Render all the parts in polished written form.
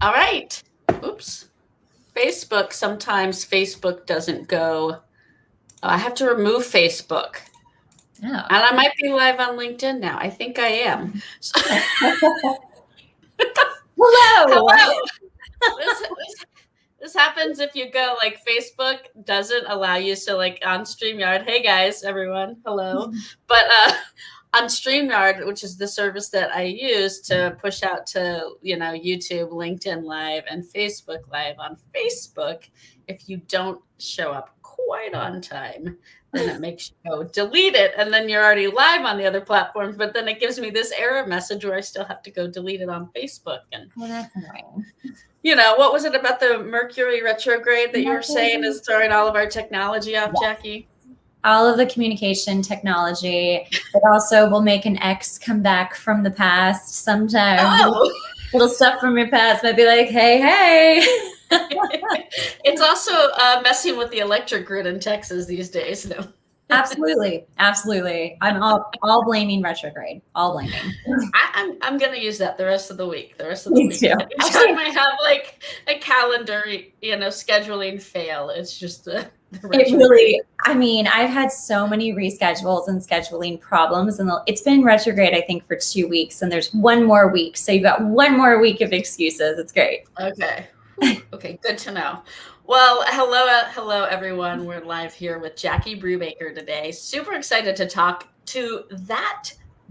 All right. Oops. Facebook. Sometimes Facebook doesn't go. Oh, I have to remove Facebook. Oh. And I might be live on LinkedIn now. I think I am. So, Hello. hello. This happens if you go like Facebook doesn't allow you. So like on StreamYard, hey guys, everyone, hello. But on StreamYard, which is the service that I use to push out to, YouTube, LinkedIn Live, and Facebook Live. On Facebook, if you don't show up quite on time, then it makes you go delete it, and then you're already live on the other platforms. But then it gives me this error message where I still have to go delete it on Facebook. And Well, that's annoying. what was it about the Mercury retrograde that you were saying is throwing all of our technology off, Jackie? All of the communication technology. It also will make an ex come back from the past sometimes. Oh. Little stuff from your past might be like, hey. It's also messing with the electric grid in Texas these days. No. Absolutely. I'm all blaming retrograde. All blaming. I'm gonna use that the rest of the week. Me too. Anytime I have like a calendar, scheduling fail, it's just the it really. I mean, I've had so many reschedules and scheduling problems, and it's been retrograde, I think, for 2 weeks, and there's one more week, so you've got one more week of excuses. It's great. Okay. Okay, good to know. Well, hello, everyone. We're live here with Jackie Brubaker today. Super excited to talk to that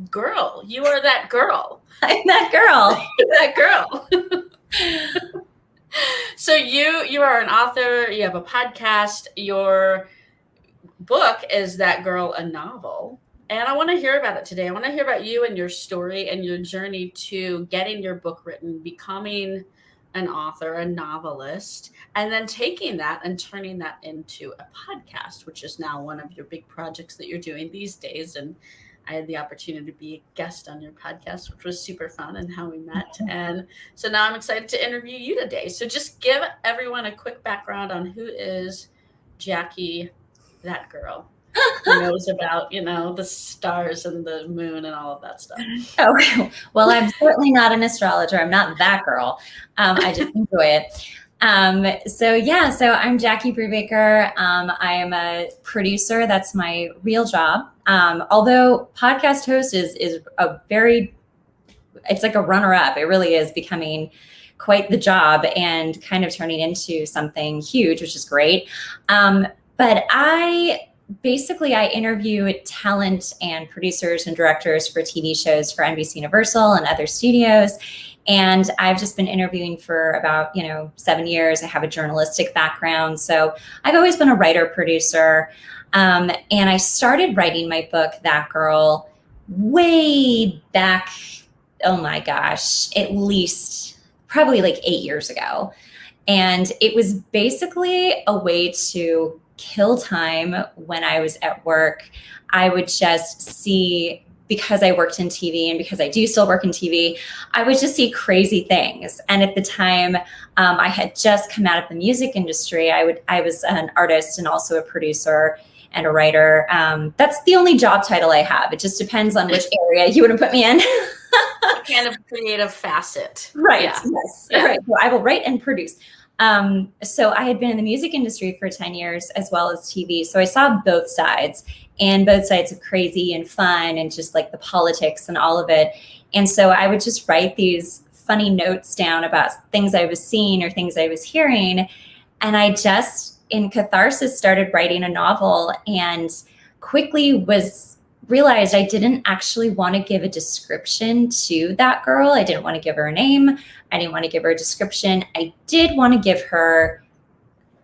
girl. You are that girl. I'm that girl. That girl. So you are an author. You have a podcast. Your book is That Girl, a Novel. And I want to hear about it today. I want to hear about you and your story and your journey to getting your book written, becoming an author, a novelist, and then taking that and turning that into a podcast, which is now one of your big projects that you're doing these days. And I had the opportunity to be a guest on your podcast, which was super fun, and how we met. And so now I'm excited to interview you today. So just give everyone a quick background on who is Jackie, that girl. Who knows about, the stars and the moon and all of that stuff. Oh, well, I'm certainly not an astrologer. I'm not that girl. I just enjoy it. So I'm Jackie Brubaker. I am a producer. That's my real job. Although podcast host is it's like a runner-up. It really is becoming quite the job and kind of turning into something huge, which is great. But I interview talent and producers and directors for TV shows for NBC Universal and other studios. And I've just been interviewing for about, 7 years. I have a journalistic background. So I've always been a writer, producer. And I started writing my book, That Girl, way back, oh my gosh, at least probably like 8 years ago. And it was basically a way to kill time when I was at work. I would just see, because I worked in TV and because I do still work in TV, I would just see crazy things. And at the time, I had just come out of the music industry. I was an artist and also a producer and a writer. That's the only job title I have. It just depends on which area you want to put me in. Kind of creative facet. Right. Yeah. Yes. Yeah. Right. So I will write and produce. So I had been in the music industry for 10 years as well as TV. So I saw both sides of crazy and fun and just like the politics and all of it. And so I would just write these funny notes down about things I was seeing or things I was hearing. And I just, in catharsis, started writing a novel and quickly realized I didn't actually want to give a description to that girl. I didn't want to give her a name. I didn't want to give her a description. I did want to give her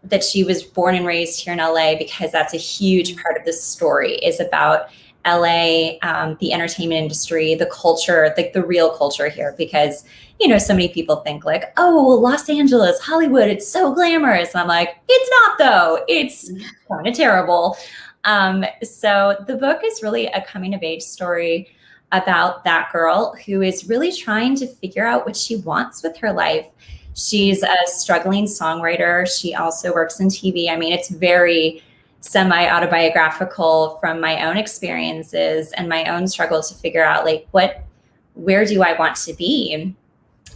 that she was born and raised here in LA, because that's a huge part of this story, is about LA, the entertainment industry, the culture, like the real culture here, because, so many people think like, oh, Los Angeles, Hollywood, it's so glamorous. And I'm like, it's not though. It's kind of terrible. So the book is really a coming of age story about that girl who is really trying to figure out what she wants with her life. She's a struggling songwriter. She also works in TV. I mean, it's very semi-autobiographical from my own experiences and my own struggle to figure out like where do I want to be?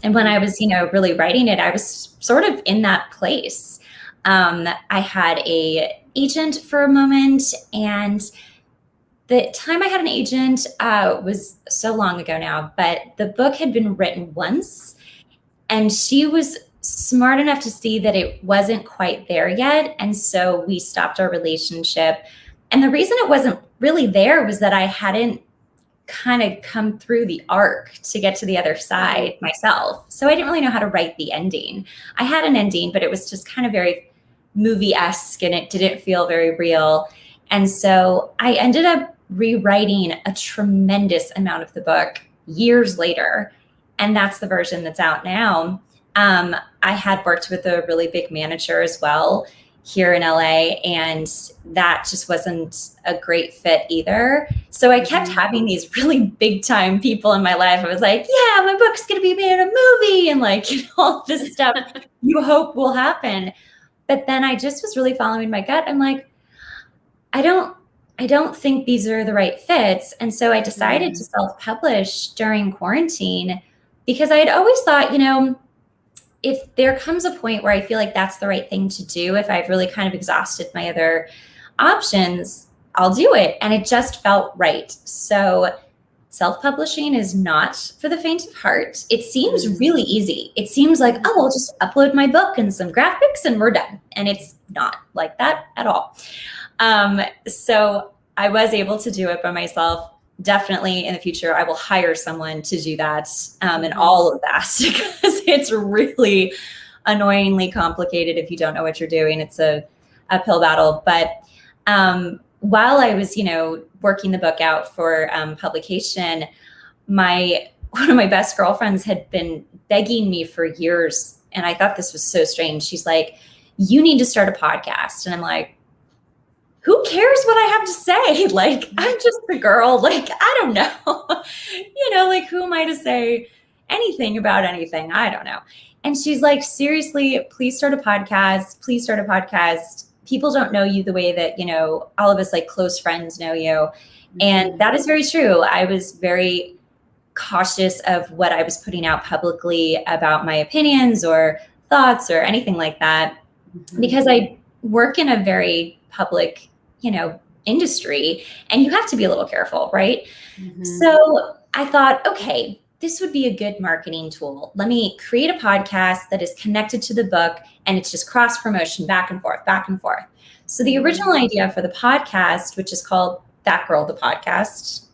And when I was, really writing it, I was sort of in that place. I had a agent for a moment, and the time I had an agent was so long ago now, but the book had been written once, and she was smart enough to see that it wasn't quite there yet. And so we stopped our relationship. And the reason it wasn't really there was that I hadn't kind of come through the arc to get to the other side myself. So I didn't really know how to write the ending. I had an ending, but it was just kind of very movie-esque and it didn't feel very real. And so I ended up rewriting a tremendous amount of the book years later. And that's the version that's out now. I had worked with a really big manager as well here in LA, and that just wasn't a great fit either. So I kept having these really big time people in my life. I was like, yeah, my book's going to be made a movie and all this stuff you hope will happen. But then I just was really following my gut. I'm like, I don't think these are the right fits. And so I decided to self-publish during quarantine because I had always thought, if there comes a point where I feel like that's the right thing to do, if I've really kind of exhausted my other options, I'll do it. And it just felt right. So self-publishing is not for the faint of heart. It seems really easy. It seems like, oh, I'll just upload my book and some graphics and we're done. And it's not like that at all. So I was able to do it by myself. Definitely in the future, I will hire someone to do that and all of that because it's really annoyingly complicated if you don't know what you're doing. It's a uphill battle. But while I was, working the book out for publication, one of my best girlfriends had been begging me for years. And I thought this was so strange. She's like, you need to start a podcast. And I'm like, who cares what I have to say? I'm just a girl. I don't know. Who am I to say anything about anything? I don't know. And she's like, seriously, please start a podcast. Please start a podcast. People don't know you the way that, all of us close friends know you. And that is very true. I was very cautious of what I was putting out publicly about my opinions or thoughts or anything like that, because I work in a very public industry and you have to be a little careful, right? So I thought, okay, this would be a good marketing tool. Let me create a podcast that is connected to the book and it's just cross promotion back and forth, back and forth. So the original idea for the podcast, which is called That Girl, the Podcast,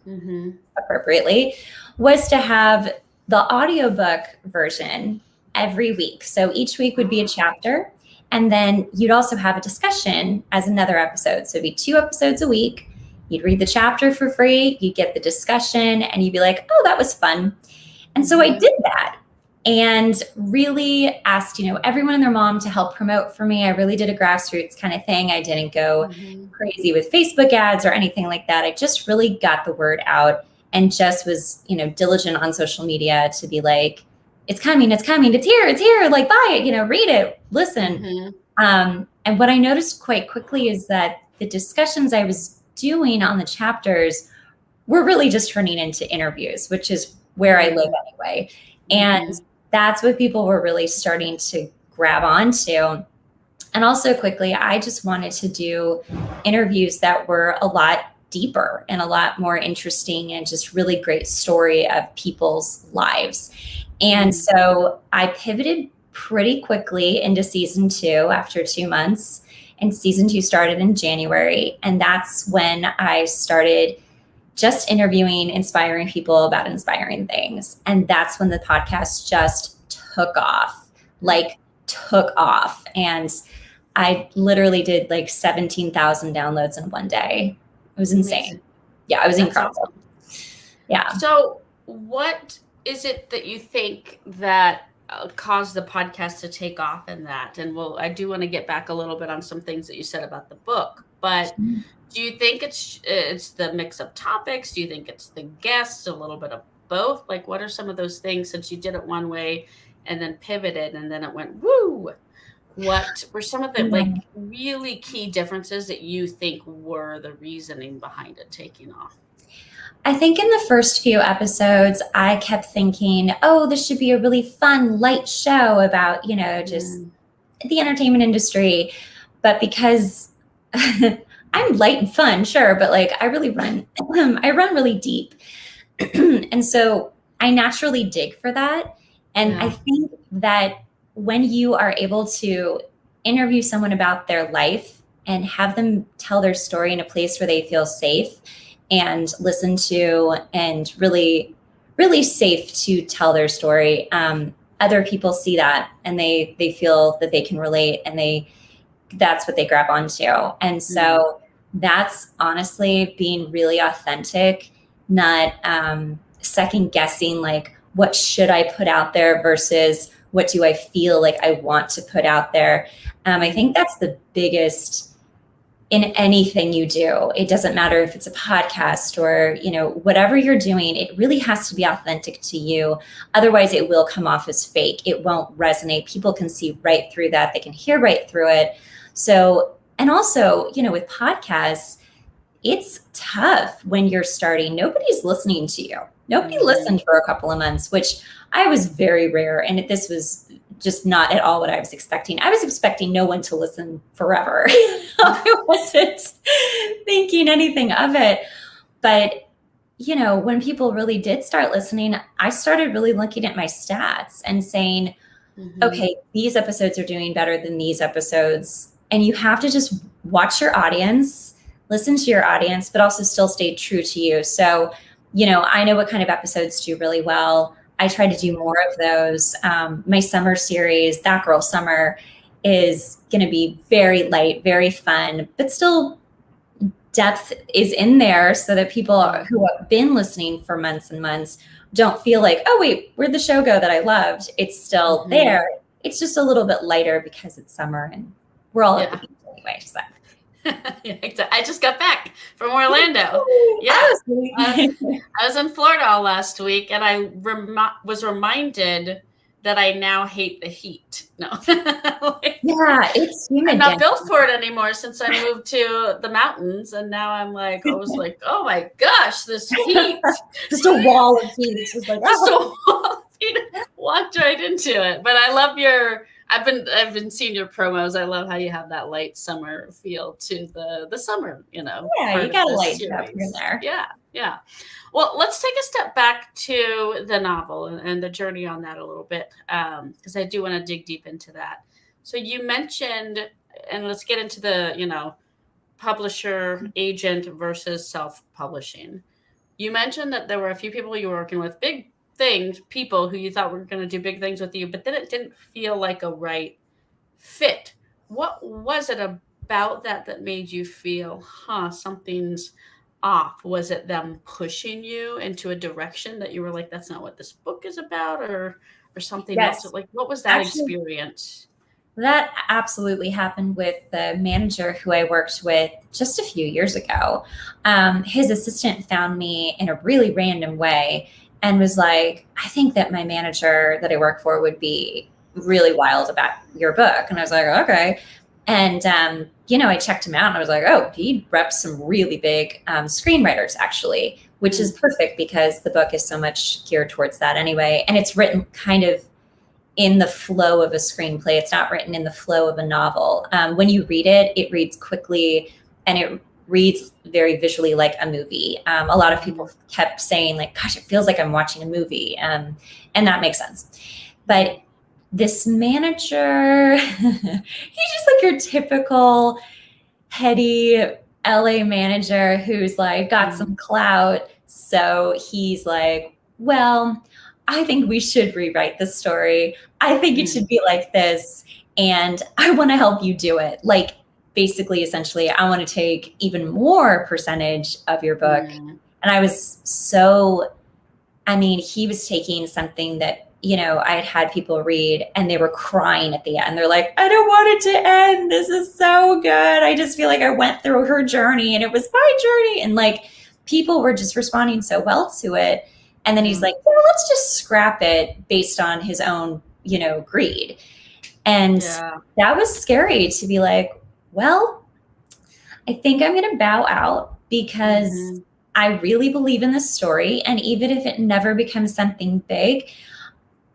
appropriately, was to have the audiobook version every week. So each week would be a chapter. And then you'd also have a discussion as another episode. So it'd be 2 episodes a week. You'd read the chapter for free. You'd get the discussion and you'd be like, oh, that was fun. And so I did that and really asked, everyone and their mom to help promote for me. I really did a grassroots kind of thing. I didn't go crazy with Facebook ads or anything like that. I just really got the word out and just was, diligent on social media to be like, it's coming, it's here, buy it, read it, listen. And what I noticed quite quickly is that the discussions I was doing on the chapters were really just turning into interviews, which is where I live anyway. And that's what people were really starting to grab onto. And also quickly, I just wanted to do interviews that were a lot deeper and a lot more interesting and just really great story of people's lives. And so I pivoted pretty quickly into season 2 after 2 months. And season 2 started in January. And that's when I started just interviewing inspiring people about inspiring things. And that's when the podcast just took off. And I literally did 17,000 downloads in one day. It was insane. Amazing. Yeah, it was incredible. Awesome. Yeah. So what is it that you think that caused the podcast to take off in that? And I do want to get back a little bit on some things that you said about the book, but do you think it's the mix of topics? Do you think it's the guests, a little bit of both? What are some of those things, since you did it one way and then pivoted and then it went woo? What were some of the really key differences that you think were the reasoning behind it taking off? I think in the first few episodes, I kept thinking, oh, this should be a really fun, light show about, just the entertainment industry. But because I'm light and fun, sure, but like I really run, I run really deep. And so I naturally dig for that. And I think that when you are able to interview someone about their life and have them tell their story in a place where they feel safe and listen to, and really, really safe to tell their story, other people see that and they feel that they can relate, and that's what they grab onto. And so that's honestly being really authentic, not second guessing, like, what should I put out there versus what do I feel like I want to put out there. I think that's the biggest in anything you do. It doesn't matter if it's a podcast or, whatever you're doing, it really has to be authentic to you. Otherwise it will come off as fake. It won't resonate. People can see right through that. They can hear right through it. So, and also, with podcasts, it's tough when you're starting. Nobody's listening to you. Nobody listened for a couple of months, which I was very rare. And this was just not at all what I was expecting. I was expecting no one to listen forever. I wasn't thinking anything of it. But, when people really did start listening, I started really looking at my stats and saying, okay, these episodes are doing better than these episodes. And you have to just watch your audience, listen to your audience, but also still stay true to you. So, I know what kind of episodes do really well. I try to do more of those. My summer series, That Girl Summer, is going to be very light, very fun, but still depth is in there so that people who have been listening for months and months don't feel like, oh, wait, where'd the show go that I loved? It's still there. It's just a little bit lighter because it's summer and we're all at the beach anyway. So. I just got back from Orlando. Yeah, I was in Florida all last week, and I was reminded that I now hate the heat. No, it's humid. I'm not built for it anymore since I moved to the mountains, and now I'm like, I was like, oh my gosh, this heat! Just a wall of heat. It's just like just a wall of heat. Walked right into it. But I love your. I've been seeing your promos. I love how you have that light summer feel to the summer, Yeah, you gotta light it up here and there. Yeah. Well, let's take a step back to the novel and the journey on that a little bit, because I do want to dig deep into that. So you mentioned, and let's get into the, publisher, agent versus self-publishing. You mentioned that there were a few people you were working with, big people who you thought were going to do big things with you, but then it didn't feel like a right fit. What was it about that made you feel, something's off? Was it them pushing you into a direction that you were like, that's not what this book is about, or something else? Like, what was that experience? That absolutely happened with the manager who I worked with just a few years ago. His assistant found me in a really random way and was like, I think that my manager that I work for would be really wild about your book. And I was like, okay. And, I checked him out and I was like, oh, he reps some really big screenwriters, actually, which is perfect because the book is so much geared towards that anyway. And it's written kind of in the flow of a screenplay. It's not written in the flow of a novel. When you read it, it reads quickly and it reads very visually like a movie. A lot of people kept saying like, gosh, it feels like I'm watching a movie. And that makes sense. But this manager, he's just like your typical heady LA manager who's like got some clout. So he's like, well, I think we should rewrite the story. I think it should be like this. And I want to help you do it. Like, basically, essentially, I want to take even more percentage of your book. And I was he was taking something that, I had people read and they were crying at the end. They're like, I don't want it to end. This is so good. I just feel like I went through her journey and it was my journey. And like, people were just responding so well to it. And then he's like, let's just scrap it based on his own, greed. And that was scary to be like, well, I think I'm going to bow out because I really believe in this story. And even if it never becomes something big,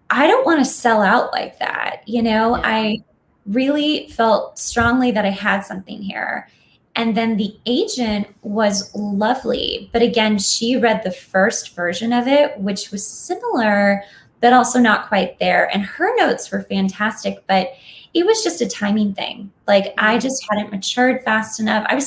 I don't want to sell out like that. I really felt strongly that I had something here. And then the agent was lovely. But again, she read the first version of it, which was similar, but also not quite there. And her notes were fantastic, but it was just a timing thing. Like I just hadn't matured fast enough. I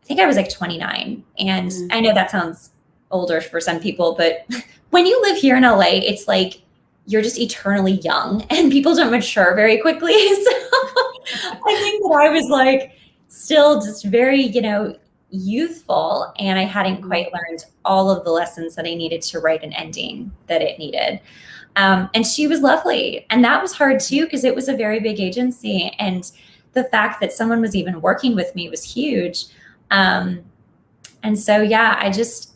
think I was like 29. And I know that sounds older for some people, but when you live here in LA, it's like you're just eternally young and people don't mature very quickly. So I think that I was like still just very, youthful, and I hadn't quite learned all of the lessons that I needed to write an ending that it needed. And she was lovely. And that was hard too, because it was a very big agency. And the fact that someone was even working with me was huge. And so, yeah, I just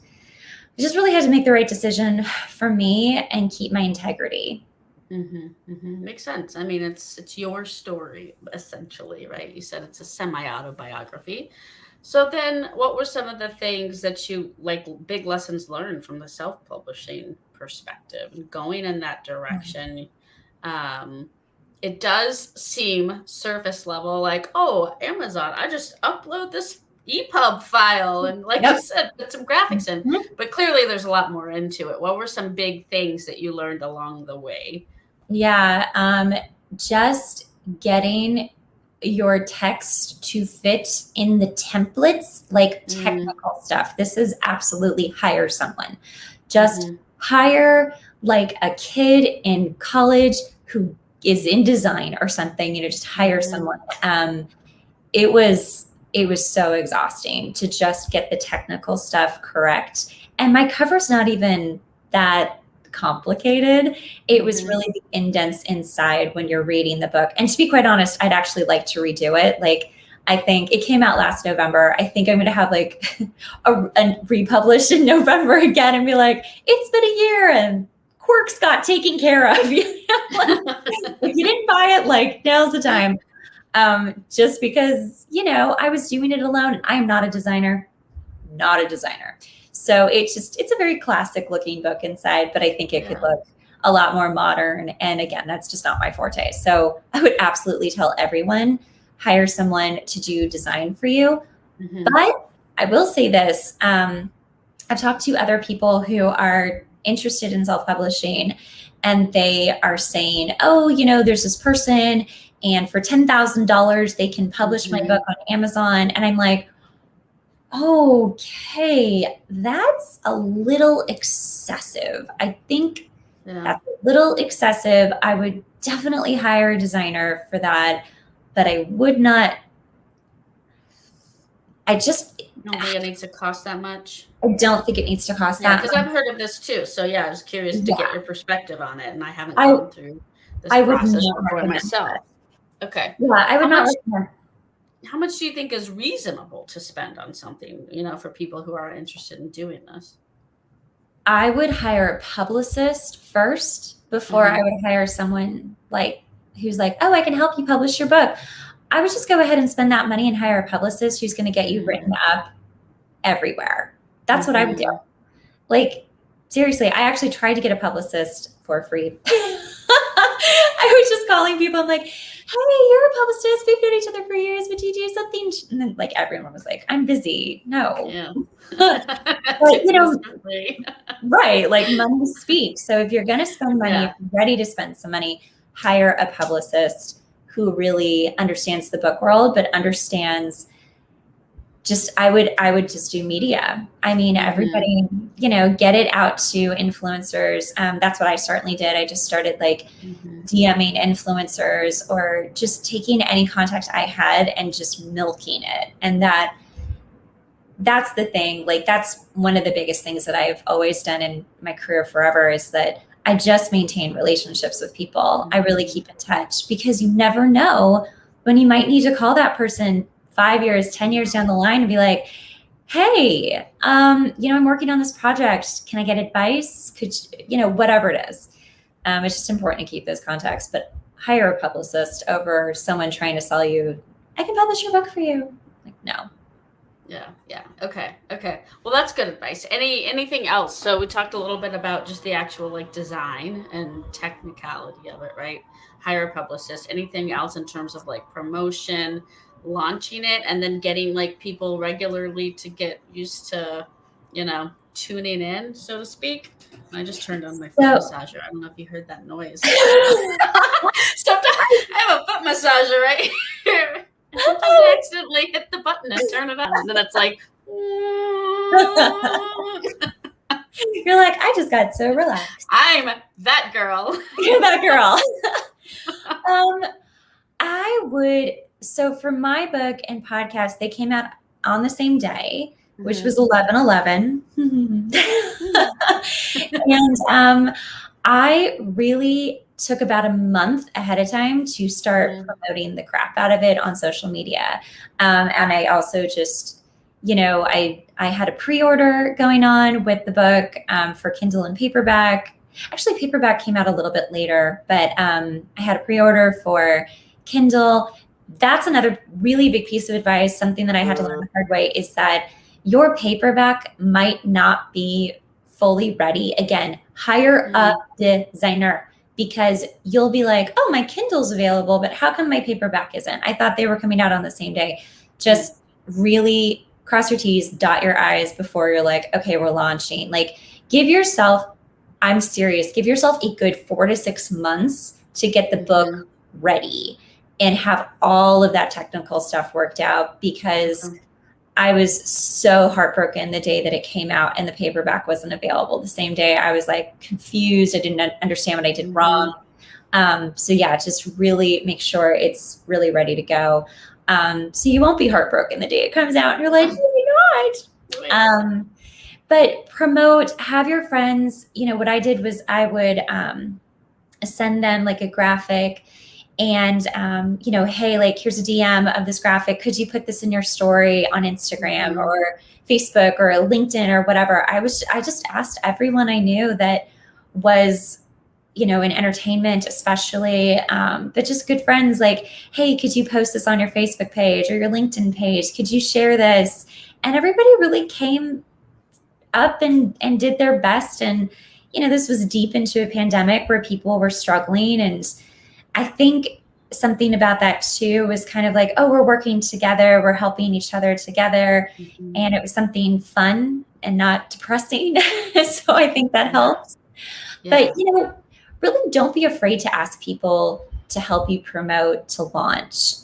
really had to make the right decision for me and keep my integrity. Makes sense. I mean, it's your story essentially, right? You said it's a semi-autobiography. So then, what were some of the things that you like, big lessons learned from the self-publishing perspective and going in that direction? It does seem surface level, like, oh, Amazon, I just upload this EPUB file and, like you said, put some graphics in. But clearly, there's a lot more into it. What were some big things that you learned along the way? Yeah, just getting your text to fit in the templates, like technical stuff. This is absolutely hire someone. Just hire like a kid in college who is in design or something, just hire someone. It was so exhausting to just get the technical stuff correct. And my cover's not even that complicated. It was really the indents inside when you're reading the book. And to be quite honest, I'd actually like to redo it. Like, I think it came out last November. I think I'm going to have like a republished in November again and be like, it's been a year and quirks got taken care of. Like, if you didn't buy it, like, now's the time. Just because, I was doing it alone. I am not a designer. So it's a very classic looking book inside, but I think it could look a lot more modern. And again, that's just not my forte. So I would absolutely tell everyone, hire someone to do design for you. But I will say this, I've talked to other people who are interested in self-publishing, and they are saying, oh, there's this person, and for $10,000, they can publish my book on Amazon. And I'm like, okay, that's a little excessive. I think that's a little excessive. I would definitely hire a designer for that, but I would not. I don't think it needs to cost that much. I don't think it needs to cost that much. Because I've heard of this too. So yeah, I was curious to get your perspective on it, and I haven't gone through this process before myself. Okay. Yeah, I would not recommend. How much do you think is reasonable to spend on something, for people who are interested in doing this? I would hire a publicist first before I would hire someone like who's like, oh, I can help you publish your book. I would just go ahead and spend that money and hire a publicist who's going to get you written up everywhere. That's what I would do. Like, seriously, I actually tried to get a publicist for free. I was just calling people. I'm like, hey, you're a publicist. We've known each other for years. Would you do something? And then, like, everyone was like, I'm busy. No. Yeah. But, right. Like, money speaks. So if you're going to spend money, if you're ready to spend some money, hire a publicist who really understands the book world, but understands I would just do media. I mean, everybody, get it out to influencers. That's what I certainly did. I just started like DMing influencers, or just taking any contact I had and just milking it. And that's the thing. Like, that's one of the biggest things that I've always done in my career forever, is that I just maintain relationships with people. I really keep in touch, because you never know when you might need to call that person 5 years, 10 years down the line and be like, hey, I'm working on this project. Can I get advice? Could whatever it is. It's just important to keep those contacts, but hire a publicist over someone trying to sell you, I can publish your book for you. Like, no. Yeah. Okay. Well, that's good advice. Anything else? So we talked a little bit about just the actual like design and technicality of it, right? Hire a publicist. Anything else in terms of like promotion, launching it, and then getting like people regularly to get used to, tuning in, so to speak. I just turned on my foot So massager. I don't know if you heard that noise. Sometimes I have a foot massager right here. And sometimes I accidentally hit the button and turn it on. And then it's like, you're like, I just got so relaxed. I'm that girl. You're that girl. So for my book and podcast, they came out on the same day, which was 11/11. And I really took about a month ahead of time to start promoting the crap out of it on social media. And I also just, I had a pre-order going on with the book for Kindle and paperback. Actually, paperback came out a little bit later, but I had a pre-order for Kindle. That's another really big piece of advice. Something that I had to learn the hard way is that your paperback might not be fully ready. Again, hire a designer, because you'll be like, oh, my Kindle's available, but how come my paperback isn't? I thought they were coming out on the same day. Just really cross your T's, dot your I's before you're like, okay, we're launching. Like, I'm serious, give yourself a good 4 to 6 months to get the book ready and have all of that technical stuff worked out, because I was so heartbroken the day that it came out and the paperback wasn't available the same day. I was like confused. I didn't understand what I did wrong. So yeah, just really make sure it's really ready to go. So you won't be heartbroken the day it comes out and you're like, oh my God. But promote, have your friends, what I did was I would send them like a graphic and, hey, like, here's a DM of this graphic. Could you put this in your story on Instagram or Facebook or LinkedIn or whatever? I just asked everyone I knew that was, in entertainment, especially, but just good friends, like, hey, could you post this on your Facebook page or your LinkedIn page? Could you share this? And everybody really came up and did their best. And, this was deep into a pandemic where people were struggling. And I think something about that too was kind of like, oh, we're working together, we're helping each other together. And it was something fun and not depressing. So I think that helps. But, really don't be afraid to ask people to help you promote, to launch.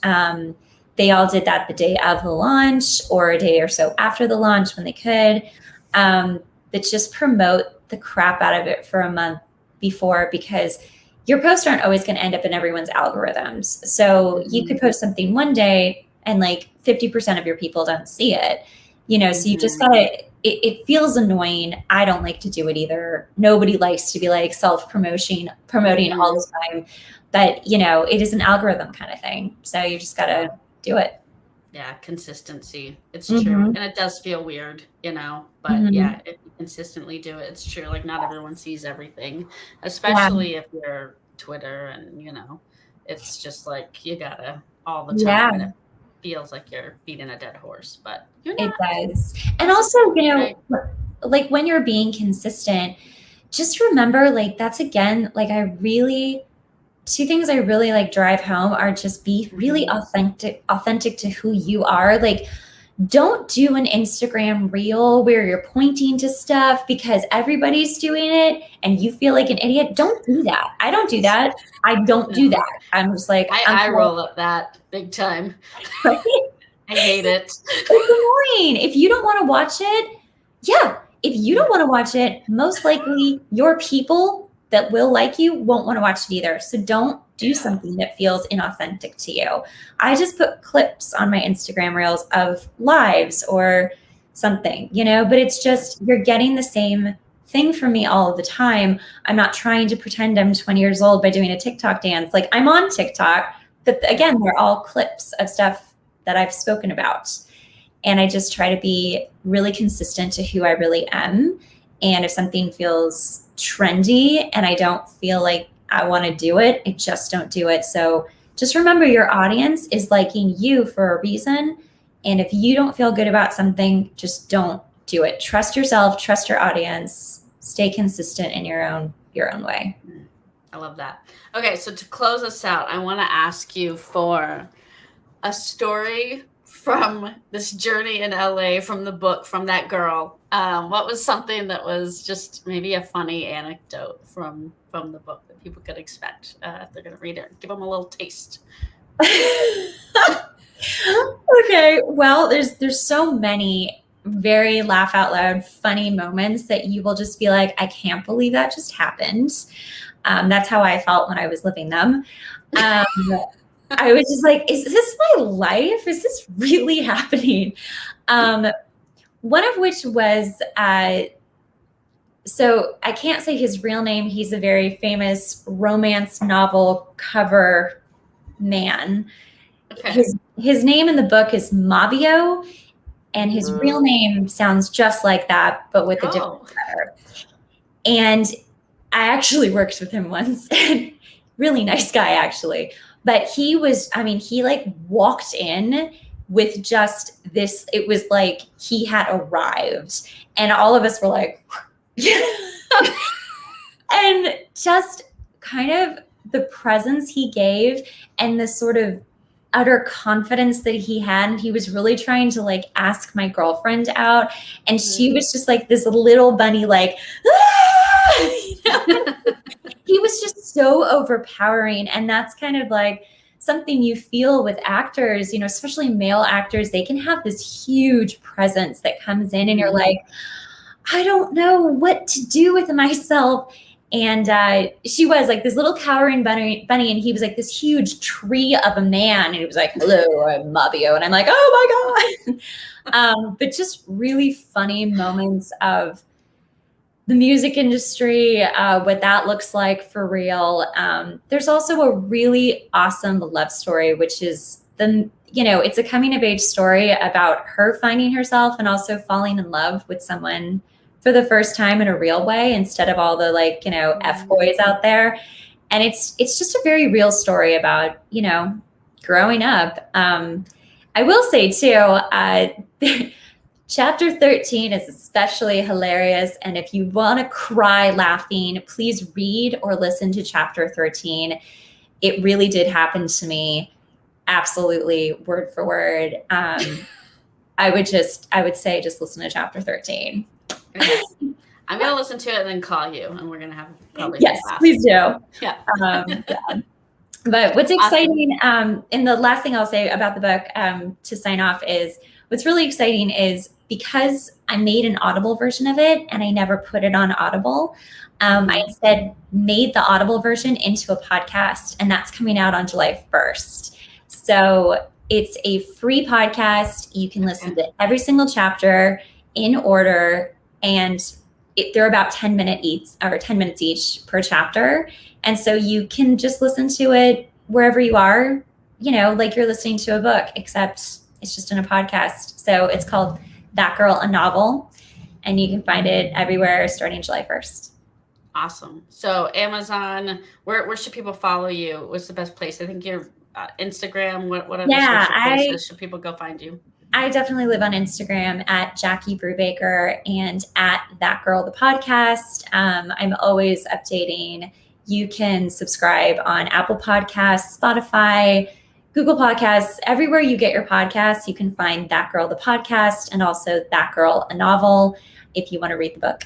They all did that the day of the launch or a day or so after the launch when they could. But just promote the crap out of it for a month before, because your posts aren't always going to end up in everyone's algorithms. So you could post something one day and like 50% of your people don't see it, so you just gotta, it feels annoying. I don't like to do it either. Nobody likes to be like promoting all the time, but it is an algorithm kind of thing. So you just gotta do it. Yeah, consistency. It's true. And it does feel weird, but yeah, if you consistently do it, it's true. Like, not everyone sees everything, especially if you're Twitter and, it's just like you gotta all the time. And it feels like you're beating a dead horse, but you're not. It does. And also, like when you're being consistent, just remember, like, that's again, like, two things I really like drive home are just be really authentic to who you are. Like, don't do an Instagram reel where you're pointing to stuff because everybody's doing it and you feel like an idiot. Don't do that. I don't do that. I don't do that. I'm just like, I roll up that big time. Right? I hate it. It's annoying. If you don't want to watch it, if you don't want to watch it, most likely your people that will like you won't want to watch it either. So don't do something that feels inauthentic to you. I just put clips on my Instagram reels of lives or something, but it's just, you're getting the same thing from me all of the time. I'm not trying to pretend I'm 20 years old by doing a TikTok dance. Like, I'm on TikTok, but again, they're all clips of stuff that I've spoken about. And I just try to be really consistent to who I really am. And if something feels trendy and I don't feel like I want to do it, I just don't do it. So just remember, your audience is liking you for a reason, And if you don't feel good about something, just don't do it. Trust yourself, trust your audience, stay consistent in your own way. I love that. Okay, so to close us out, I want to ask you for a story from this journey in LA, from the book, from that girl. What was something that was just maybe a funny anecdote from the book that people could expect if they're going to read it? Give them a little taste. Okay, well, there's so many very laugh out loud funny moments that you will just be like, I can't believe that just happened. That's how I felt when I was living them. I was just like, is this my life? Is this really happening? One of which was, so I can't say his real name. He's a very famous romance novel cover man. Okay. His name in the book is Mabio, and his real name sounds just like that, but with a different letter. And I actually worked with him once. Really nice guy, actually. But he was, I mean, he like walked in with just this, it was like he had arrived. And all of us were like, and just kind of the presence he gave and the sort of utter confidence that he had. And he was really trying to like ask my girlfriend out. And she was just like this little bunny, like, ah! You know? He was just so overpowering. And that's kind of like something you feel with actors, you know, especially male actors. They can have this huge presence that comes in and you're like, I don't know what to do with myself. And she was like this little cowering bunny, and he was like this huge tree of a man. And he was like, hello, I'm Mabio. And I'm like, oh my God. But just really funny moments of the music industry, what that looks like for real. There's also a really awesome love story, which is it's a coming of age story about her finding herself and also falling in love with someone for the first time in a real way, instead of all the F boys out there. And it's just a very real story about, growing up. I will say too, Chapter 13 is especially hilarious. And if you want to cry laughing, please read or listen to Chapter 13. It really did happen to me, absolutely word for word. I would say just listen to Chapter 13. Okay. I'm going to listen to it and then call you, and we're going to have probably. Yes, please do. Yeah. Yeah. But what's exciting, and the last thing I'll say about the book to sign off is, what's really exciting is because I made an Audible version of it and I never put it on Audible, I instead made the Audible version into a podcast, and that's coming out on July 1st. So it's a free podcast. You can listen to every single chapter in order, and they're about 10 minutes each per chapter. And so you can just listen to it wherever you are, like you're listening to a book, except it's just in a podcast. So it's called That Girl, a Novel, and you can find it everywhere starting July 1st. Awesome. So Amazon, where should people follow you? What's the best place? I think your Instagram, what other social places should people go find you? I definitely live on Instagram at Jackie Brubaker and at That Girl, the podcast. I'm always updating. You can subscribe on Apple Podcasts, Spotify, Google Podcasts, everywhere you get your podcasts. You can find That Girl, the podcast, and also That Girl, a Novel, if you want to read the book.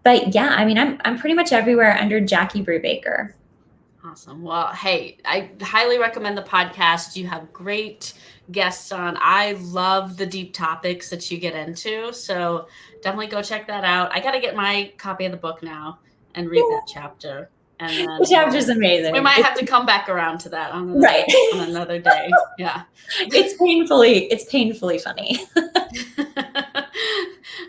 But yeah, I mean, I'm pretty much everywhere under Jackie Brubaker. Awesome. Well, hey, I highly recommend the podcast. You have great guests on. I love the deep topics that you get into. So definitely go check that out. I got to get my copy of the book now and read that chapter. And then, the chapter's amazing. We might have to come back around to that on another day. Yeah. It's painfully funny.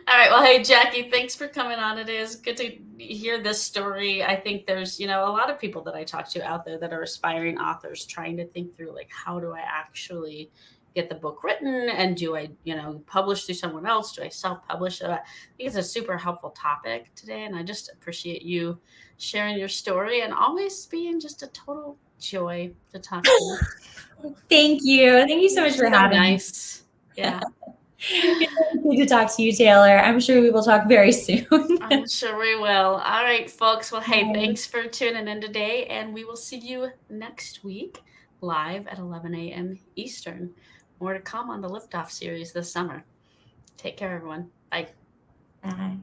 All right. Well, hey, Jackie, thanks for coming on. It is good to hear this story. I think there's, a lot of people that I talk to out there that are aspiring authors trying to think through, like, how do I actually get the book written? And do I, publish through someone else? Do I self-publish? I think it's a super helpful topic today. And I just appreciate you sharing your story and always being just a total joy to talk to you. Thank you. Thank you so much for having me. Yeah. Good to talk to you, Taylor. I'm sure we will talk very soon. I'm sure we will. All right, folks. Well, hey, Bye. thanks for tuning in today, and we will see you next week live at 11 a.m. Eastern. More to come on the Liftoff series this summer. Take care, everyone. Bye. Bye.